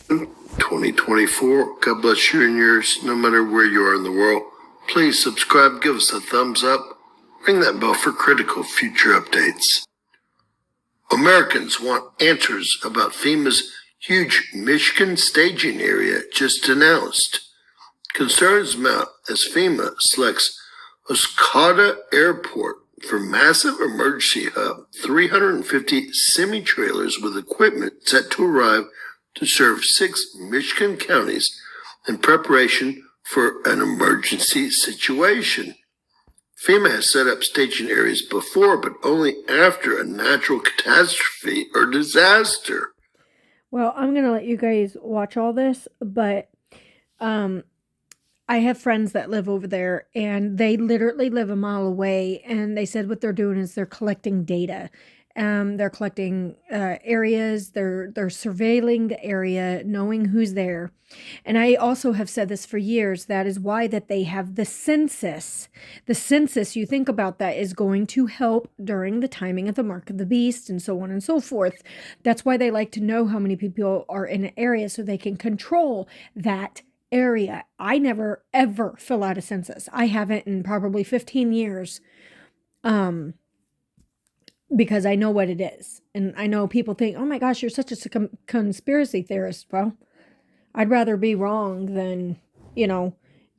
2024. God bless you and yours, no matter where you are in the world. Please subscribe, give us a thumbs up, ring that bell for critical future updates. Americans want answers about FEMA's huge Michigan staging area just announced. Concerns mount as FEMA selects Oscoda Airport for massive emergency hub, 350 semi-trailers with equipment set to arrive to serve 6 Michigan counties in preparation for an emergency situation. FEMA has set up staging areas before, but only after a natural catastrophe or disaster. Well, I'm going to let you guys watch all this, but I have friends that live over there, and they literally live a mile away, and they said what they're doing is they're collecting data. They're collecting areas, they're surveilling the area, knowing who's there. And I also have said this for years, that is why that they have the census. The census, you think about that, is going to help during the timing of the mark of the beast and so on and so forth. That's why they like to know how many people are in an area so they can control that area. I never ever fill out a census. I haven't in probably 15 years. Because I know what it is. And I know people think, oh my gosh, you're such a conspiracy theorist. Well, I'd rather be wrong than,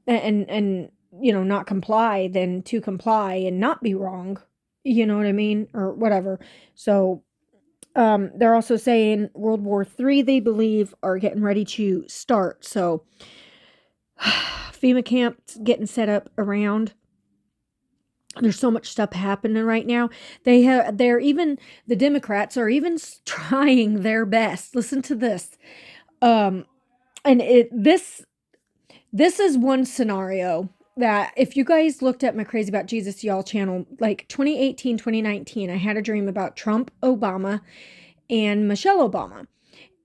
and not comply than to comply and not be wrong. You know what I mean? Or whatever. So they're also saying Ww3, they believe, are getting ready to start. So FEMA camps getting set up around. There's so much stuff happening right now. They're even, the Democrats are even trying their best. Listen to this. This is one scenario that if you guys looked at my Crazy About Jesus Y'all channel, like 2018, 2019, I had a dream about Trump, Obama, and Michelle Obama.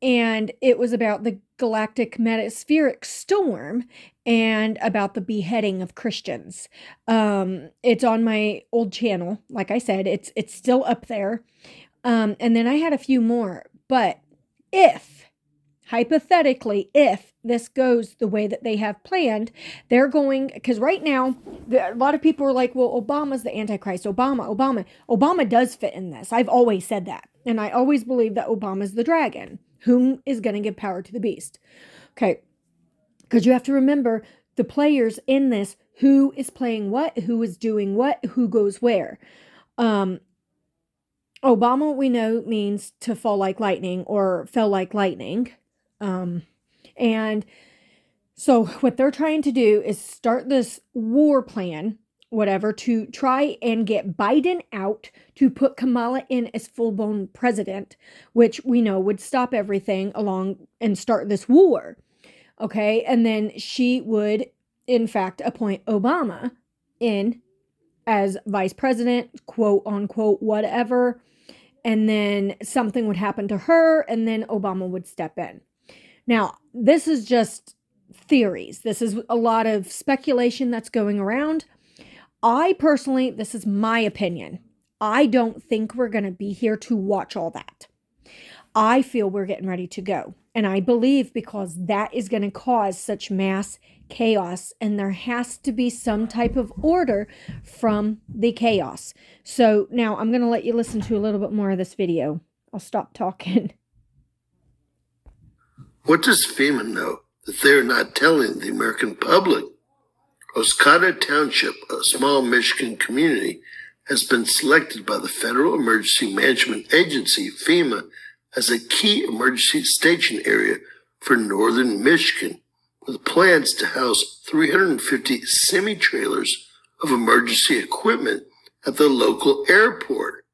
And it was about the galactic metaspheric storm and about the beheading of Christians. It's on my old channel. Like I said, it's still up there. And then I had a few more. But hypothetically, if this goes the way that they have planned, they're going, because right now, a lot of people are like, well, Obama's the Antichrist. Obama does fit in this. I've always said that. And I always believe that Obama's the dragon, whom is going to give power to the beast. Okay. Because you have to remember the players in this, who is playing what, who is doing what, who goes where. Obama, we know, means to fall like lightning or fell like lightning. And so what they're trying to do is start this war plan, whatever, to try and get Biden out to put Kamala in as full-blown president, which we know would stop everything along and start this war. Okay. And then she would, in fact, appoint Obama in as vice president, quote unquote, whatever. And then something would happen to her, and then Obama would step in. Now, this is just theories. This is a lot of speculation that's going around. I personally, this is my opinion, I don't think we're going to be here to watch all that. I feel we're getting ready to go. And I believe because that is going to cause such mass chaos, and there has to be some type of order from the chaos. So now I'm going to let you listen to a little bit more of this video. I'll stop talking. What does FEMA know that they're not telling the American public? Oscoda Township, a small Michigan community, has been selected by the Federal Emergency Management Agency, FEMA, as a key emergency staging area for northern Michigan, with plans to house 350 semi-trailers of emergency equipment at the local airport.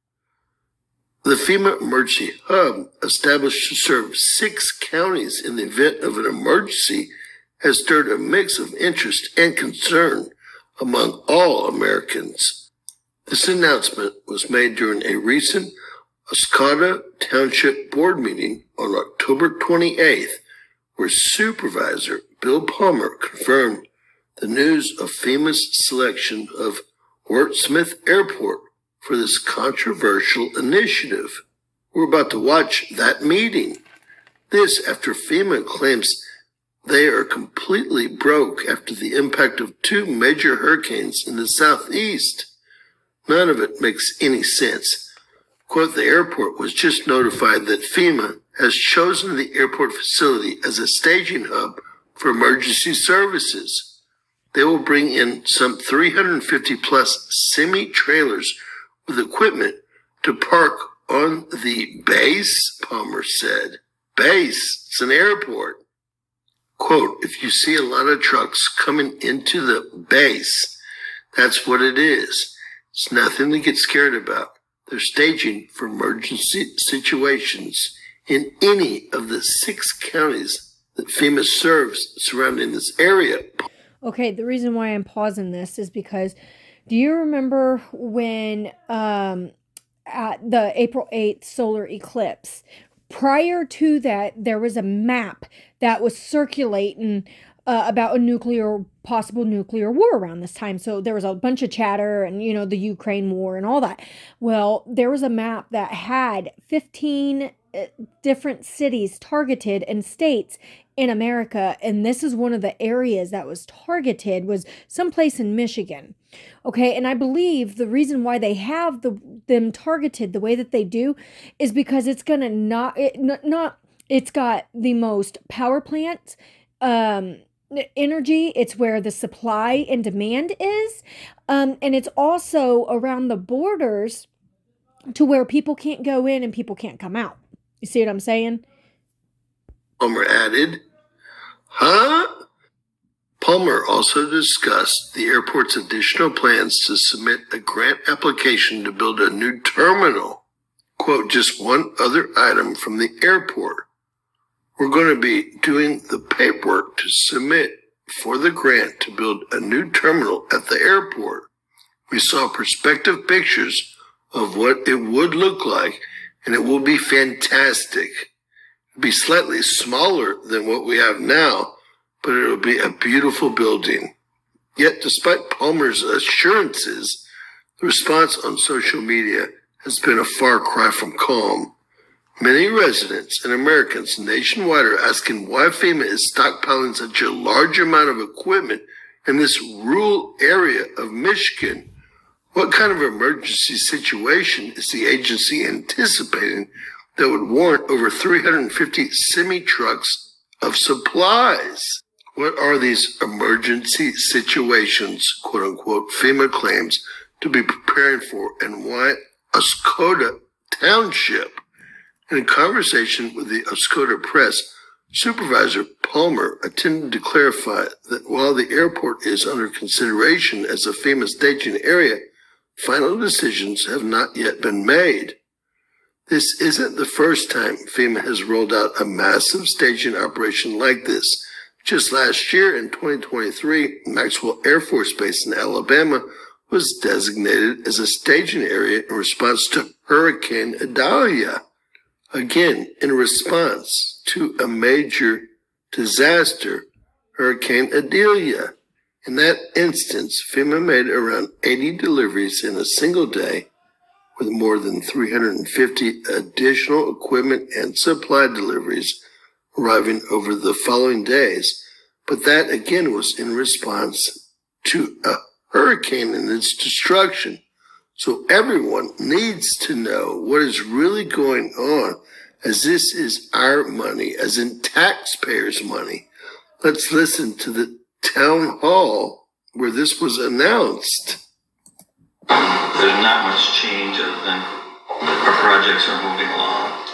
The FEMA Emergency Hub, established to serve 6 counties in the event of an emergency, has stirred a mix of interest and concern among all Americans. This announcement was made during a recent Oscoda Township Board meeting on October 28th, where Supervisor Bill Palmer confirmed the news of FEMA's selection of Wurtsmith Airport for this controversial initiative. We're about to watch that meeting. This after FEMA claims they are completely broke after the impact of 2 major hurricanes in the southeast. None of it makes any sense. Quote, the airport was just notified that FEMA has chosen the airport facility as a staging hub for emergency services. They will bring in some 350 plus semi-trailers with equipment to park on the base, Palmer said. Base, it's an airport. Quote, if you see a lot of trucks coming into the base, that's what it is. It's nothing to get scared about. They're staging for emergency situations in any of the 6 counties that FEMA serves surrounding this area. Okay, the reason why I'm pausing this is because do you remember when at the April 8th solar eclipse, prior to that, there was a map that was circulating about a possible nuclear war around this time. So there was a bunch of chatter and, the Ukraine war and all that. Well, there was a map that had 15 different cities targeted and states in America. And this is one of the areas that was targeted, was someplace in Michigan. Okay. And I believe the reason why they have them targeted the way that they do is because it's going to it's got the most power plants, energy. It's where the supply and demand is. And it's also around the borders to where people can't go in and people can't come out. You see what I'm saying? Palmer added, huh? Palmer also discussed the airport's additional plans to submit a grant application to build a new terminal. Quote, just one other item from the airport. We're going to be doing the paperwork to submit for the grant to build a new terminal at the airport. We saw perspective pictures of what it would look like, and it will be fantastic. It'll be slightly smaller than what we have now, but it'll be a beautiful building. Yet, despite Palmer's assurances, the response on social media has been a far cry from calm. Many residents and Americans nationwide are asking why FEMA is stockpiling such a large amount of equipment in this rural area of Michigan. What kind of emergency situation is the agency anticipating that would warrant over 350 semi-trucks of supplies? What are these emergency situations, quote unquote, FEMA claims to be preparing for, and why Oscoda Township? In a conversation with the Oscoda Press, Supervisor Palmer attempted to clarify that while the airport is under consideration as a FEMA staging area, final decisions have not yet been made. This isn't the first time FEMA has rolled out a massive staging operation like this. Just last year in 2023, Maxwell Air Force Base in Alabama was designated as a staging area in response to Hurricane Idalia. Again, in response to a major disaster, Hurricane Idalia. In that instance, FEMA made around 80 deliveries in a single day, with more than 350 additional equipment and supply deliveries arriving over the following days. But that again was in response to a hurricane and its destruction. So everyone needs to know what is really going on, as this is our money, as in taxpayers' money. Let's listen to the town hall where this was announced. There's not much change other than our projects are moving along.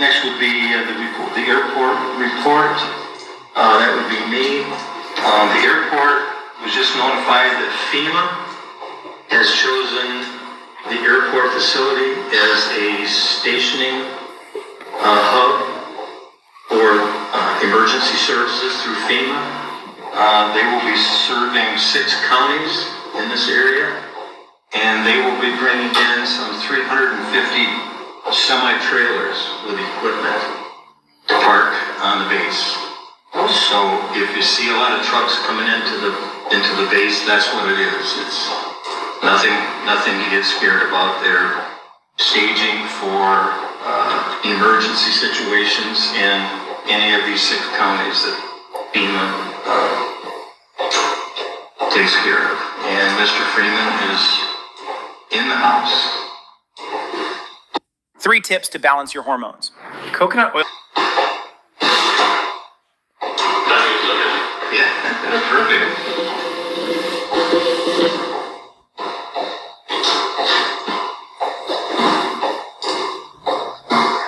Next would be the airport report. That would be me. The airport was just notified that FEMA has chosen the airport facility as a stationing hub for emergency services through FEMA. They will be serving 6 counties in this area, and they will be bringing in some 350 semi-trailers with equipment to park on the base. So if you see a lot of trucks coming into the base, that's what it is. It's nothing to get scared about. They're staging for emergency situations in any of these 6 counties that FEMA takes care of. And Mr. Freeman is in the house. 3 tips to balance your hormones. Coconut oil. Yeah, that's perfect.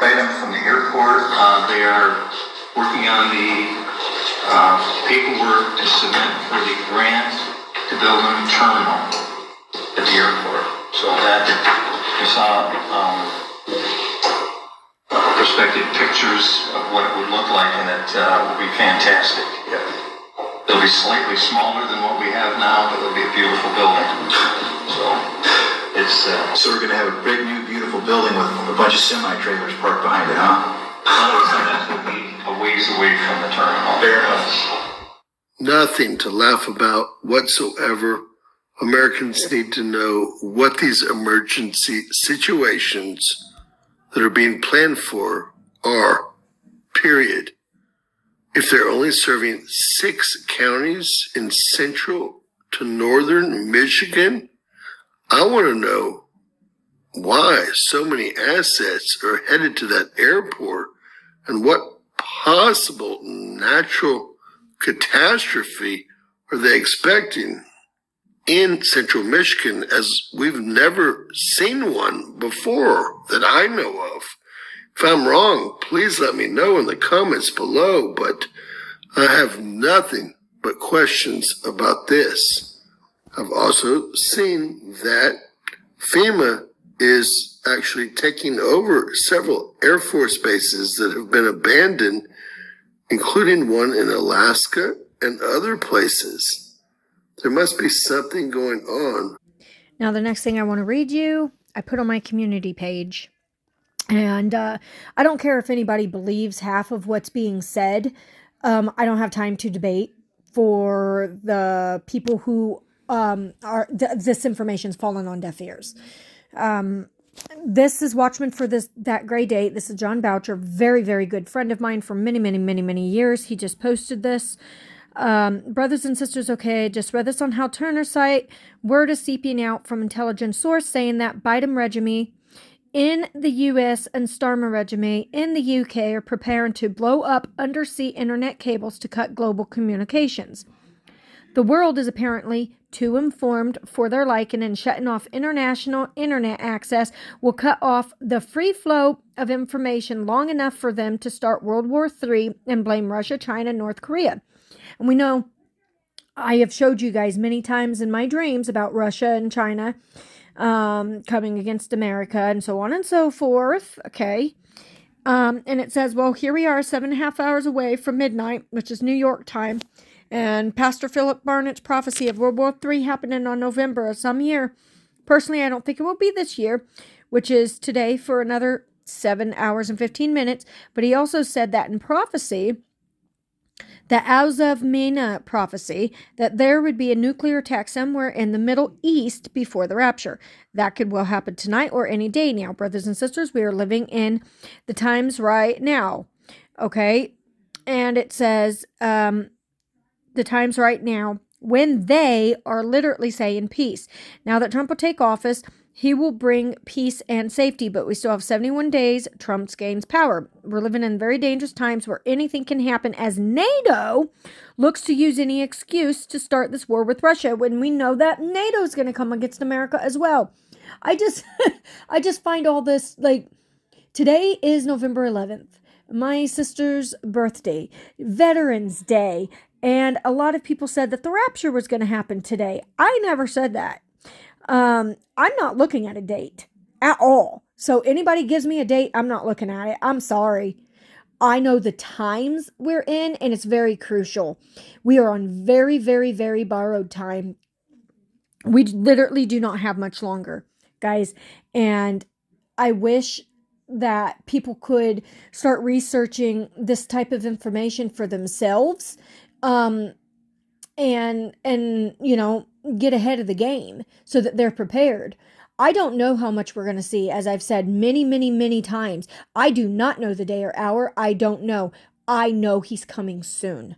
Item from the airport, they are working on the paperwork to submit for the grant to build a new terminal at the airport. So that, we saw prospective pictures of what it would look like, and it will be fantastic. It'll be slightly smaller than what we have now, but it'll be a beautiful building. So it's So we're going to have a big, new, beautiful building with a bunch of semi-trailers parked behind it, huh? that will be a ways away from the terminal. Fair enough. Nothing to laugh about whatsoever. Americans need to know what these emergency situations that are being planned for are, period. If they're only serving 6 counties in central to northern Michigan, I want to know why so many assets are headed to that airport and what possible natural catastrophe are they expecting in central Michigan, as we've never seen one before that I know of. If I'm wrong, please let me know in the comments below, but I have nothing but questions about this. I've also seen that FEMA is actually taking over several Air Force bases that have been abandoned, including one in Alaska and other places. There must be something going on. Now, the next thing I want to read you, I put on my community page. And I don't care if anybody believes half of what's being said. I don't have time to debate for the people who this information's fallen on deaf ears. This is Watchman for that Gray Date. This is John Boucher, very, very good friend of mine for many, many, many, many years. He just posted this. Brothers and sisters, okay, just read this on Hal Turner's site. Word is seeping out from intelligence source saying that Biden regime in the U.S. and Starmer regime in the U.K. are preparing to blow up undersea internet cables to cut global communications. The world is apparently too informed for their liking, and shutting off international internet access will cut off the free flow of information long enough for them to start World War III and blame Russia, China, and North Korea. And we know, I have showed you guys many times in my dreams about Russia and China coming against America and so on and so forth. Okay. And it says, well, here we are 7.5 hours away from midnight, which is New York time. And Pastor Philip Barnett's prophecy of World War III happening on November of some year. Personally, I don't think it will be this year, which is today for another 7 hours and 15 minutes. But he also said that in prophecy, the Auzav Mena prophecy, that there would be a nuclear attack somewhere in the Middle East before the rapture. That could well happen tonight or any day now. Brothers and sisters, we are living in the times right now. Okay? And it says, the times right now, when they are literally saying peace. Now that Trump will take office, he will bring peace and safety, but we still have 71 days. Trump gains power. We're living in very dangerous times where anything can happen, as NATO looks to use any excuse to start this war with Russia when we know that NATO is going to come against America as well. I just find all this, like, today is November 11th, my sister's birthday, Veterans Day, and a lot of people said that the rapture was going to happen today. I never said that. I'm not looking at a date at all. So anybody gives me a date, I'm not looking at it. I'm sorry. I know the times we're in, and it's very crucial. We are on very, very, very borrowed time. We literally do not have much longer, guys. And I wish that people could start researching this type of information for themselves. And you know, get ahead of the game so that they're prepared. I don't know how much we're going to see. As I've said many, many, many times, I do not know the day or hour. I don't know. I know he's coming soon.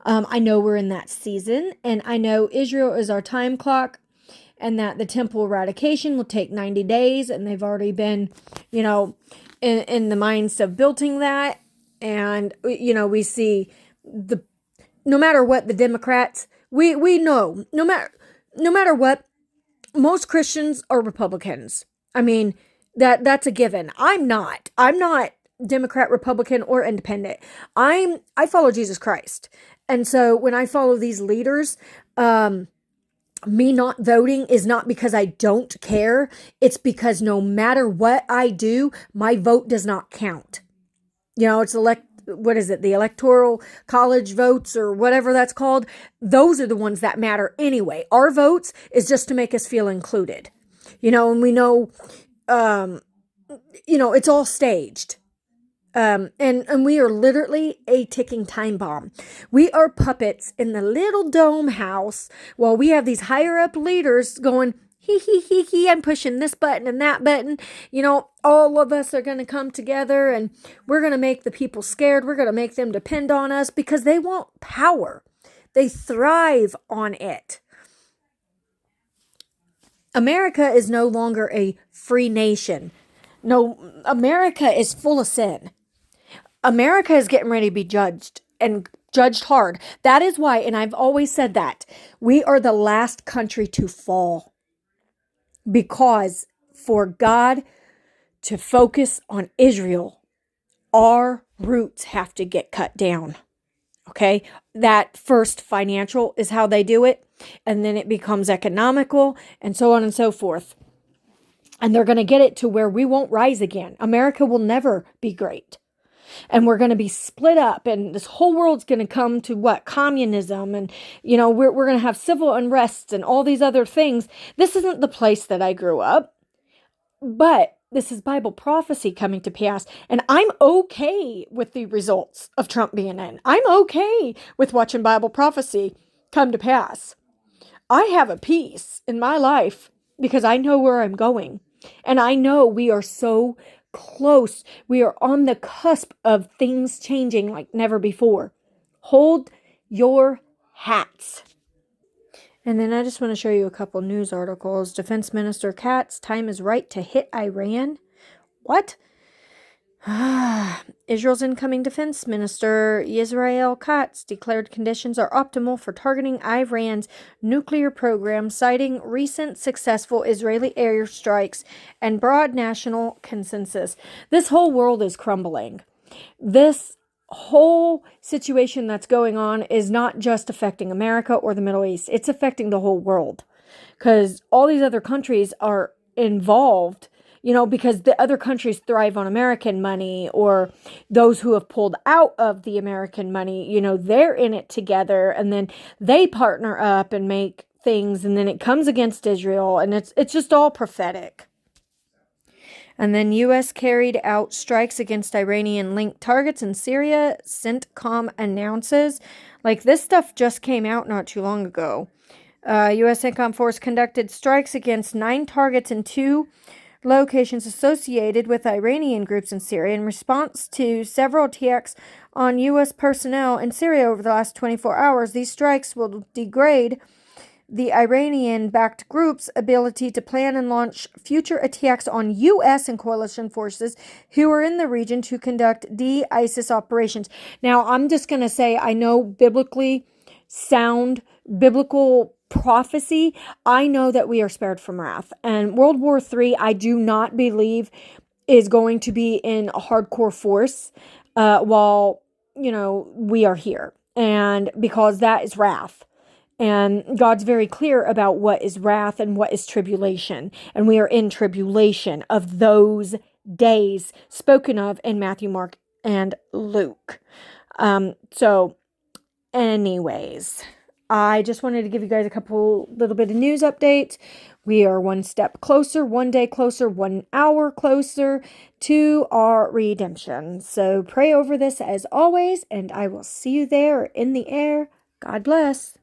I know we're in that season, and I know Israel is our time clock, and that the temple eradication will take 90 days, and they've already been, in the minds of building that. And, we see no matter what the Democrats, we know, no matter what, most Christians are Republicans. I mean, that's a given. I'm not Democrat, Republican, or independent. I follow Jesus Christ. And so when I follow these leaders, me not voting is not because I don't care. It's because no matter what I do, my vote does not count. It's what is it? The electoral college votes or whatever that's called. Those are the ones that matter anyway. Our votes is just to make us feel included. And we know, it's all staged. And we are literally a ticking time bomb. We are puppets in the little dome house while we have these higher up leaders going, he, I'm pushing this button and that button. All of us are going to come together and we're going to make the people scared. We're going to make them depend on us because they want power. They thrive on it. America is no longer a free nation. No, America is full of sin. America is getting ready to be judged and judged hard. That is why, and I've always said that, we are the last country to fall. Because for God to focus on Israel, our roots have to get cut down. Okay? That first financial is how they do it. And then it becomes economical and so on and so forth. And they're going to get it to where we won't rise again. America will never be great. And we're going to be split up, and this whole world's going to come to communism, and we're going to have civil unrest and all these other things. This isn't the place that I grew up, but this is Bible prophecy coming to pass, and I'm okay with the results of Trump being in. I'm okay with watching Bible prophecy come to pass. I have a peace in my life because I know where I'm going, and I know we are so close. We are on the cusp of things changing like never before. Hold your hats. And then I just want to show you a couple news articles. Defense Minister Katz, time is right to hit Iran. What? Israel's incoming defense minister, Israel Katz, declared conditions are optimal for targeting Iran's nuclear program, citing recent successful Israeli airstrikes and broad national consensus. This whole world is crumbling. This whole situation that's going on is not just affecting America or the Middle East. It's affecting the whole world because all these other countries are involved, because the other countries thrive on American money, or those who have pulled out of the American money, they're in it together, and then they partner up and make things, and then it comes against Israel, and it's just all prophetic. And then U.S. carried out strikes against Iranian-linked targets in Syria, CENTCOM announces. This stuff just came out not too long ago. U.S. CENTCOM force conducted strikes against 9 targets in 2 locations associated with Iranian groups in Syria in response to several attacks on U.S. personnel in Syria over the last 24 hours. These strikes will degrade the Iranian-backed group's ability to plan and launch future attacks on U.S. and coalition forces who are in the region to conduct de-ISIS operations. Now, I'm just going to say, I know biblically sound, biblical prophecy, I know that we are spared from wrath. And Ww3, I do not believe is going to be in a hardcore force while, we are here. And because that is wrath. And God's very clear about what is wrath and what is tribulation. And we are in tribulation of those days spoken of in Matthew, Mark, and Luke. So anyways, I just wanted to give you guys a couple little bit of news updates. We are one step closer, one day closer, 1 hour closer to our redemption. So pray over this as always, and I will see you there in the air. God bless.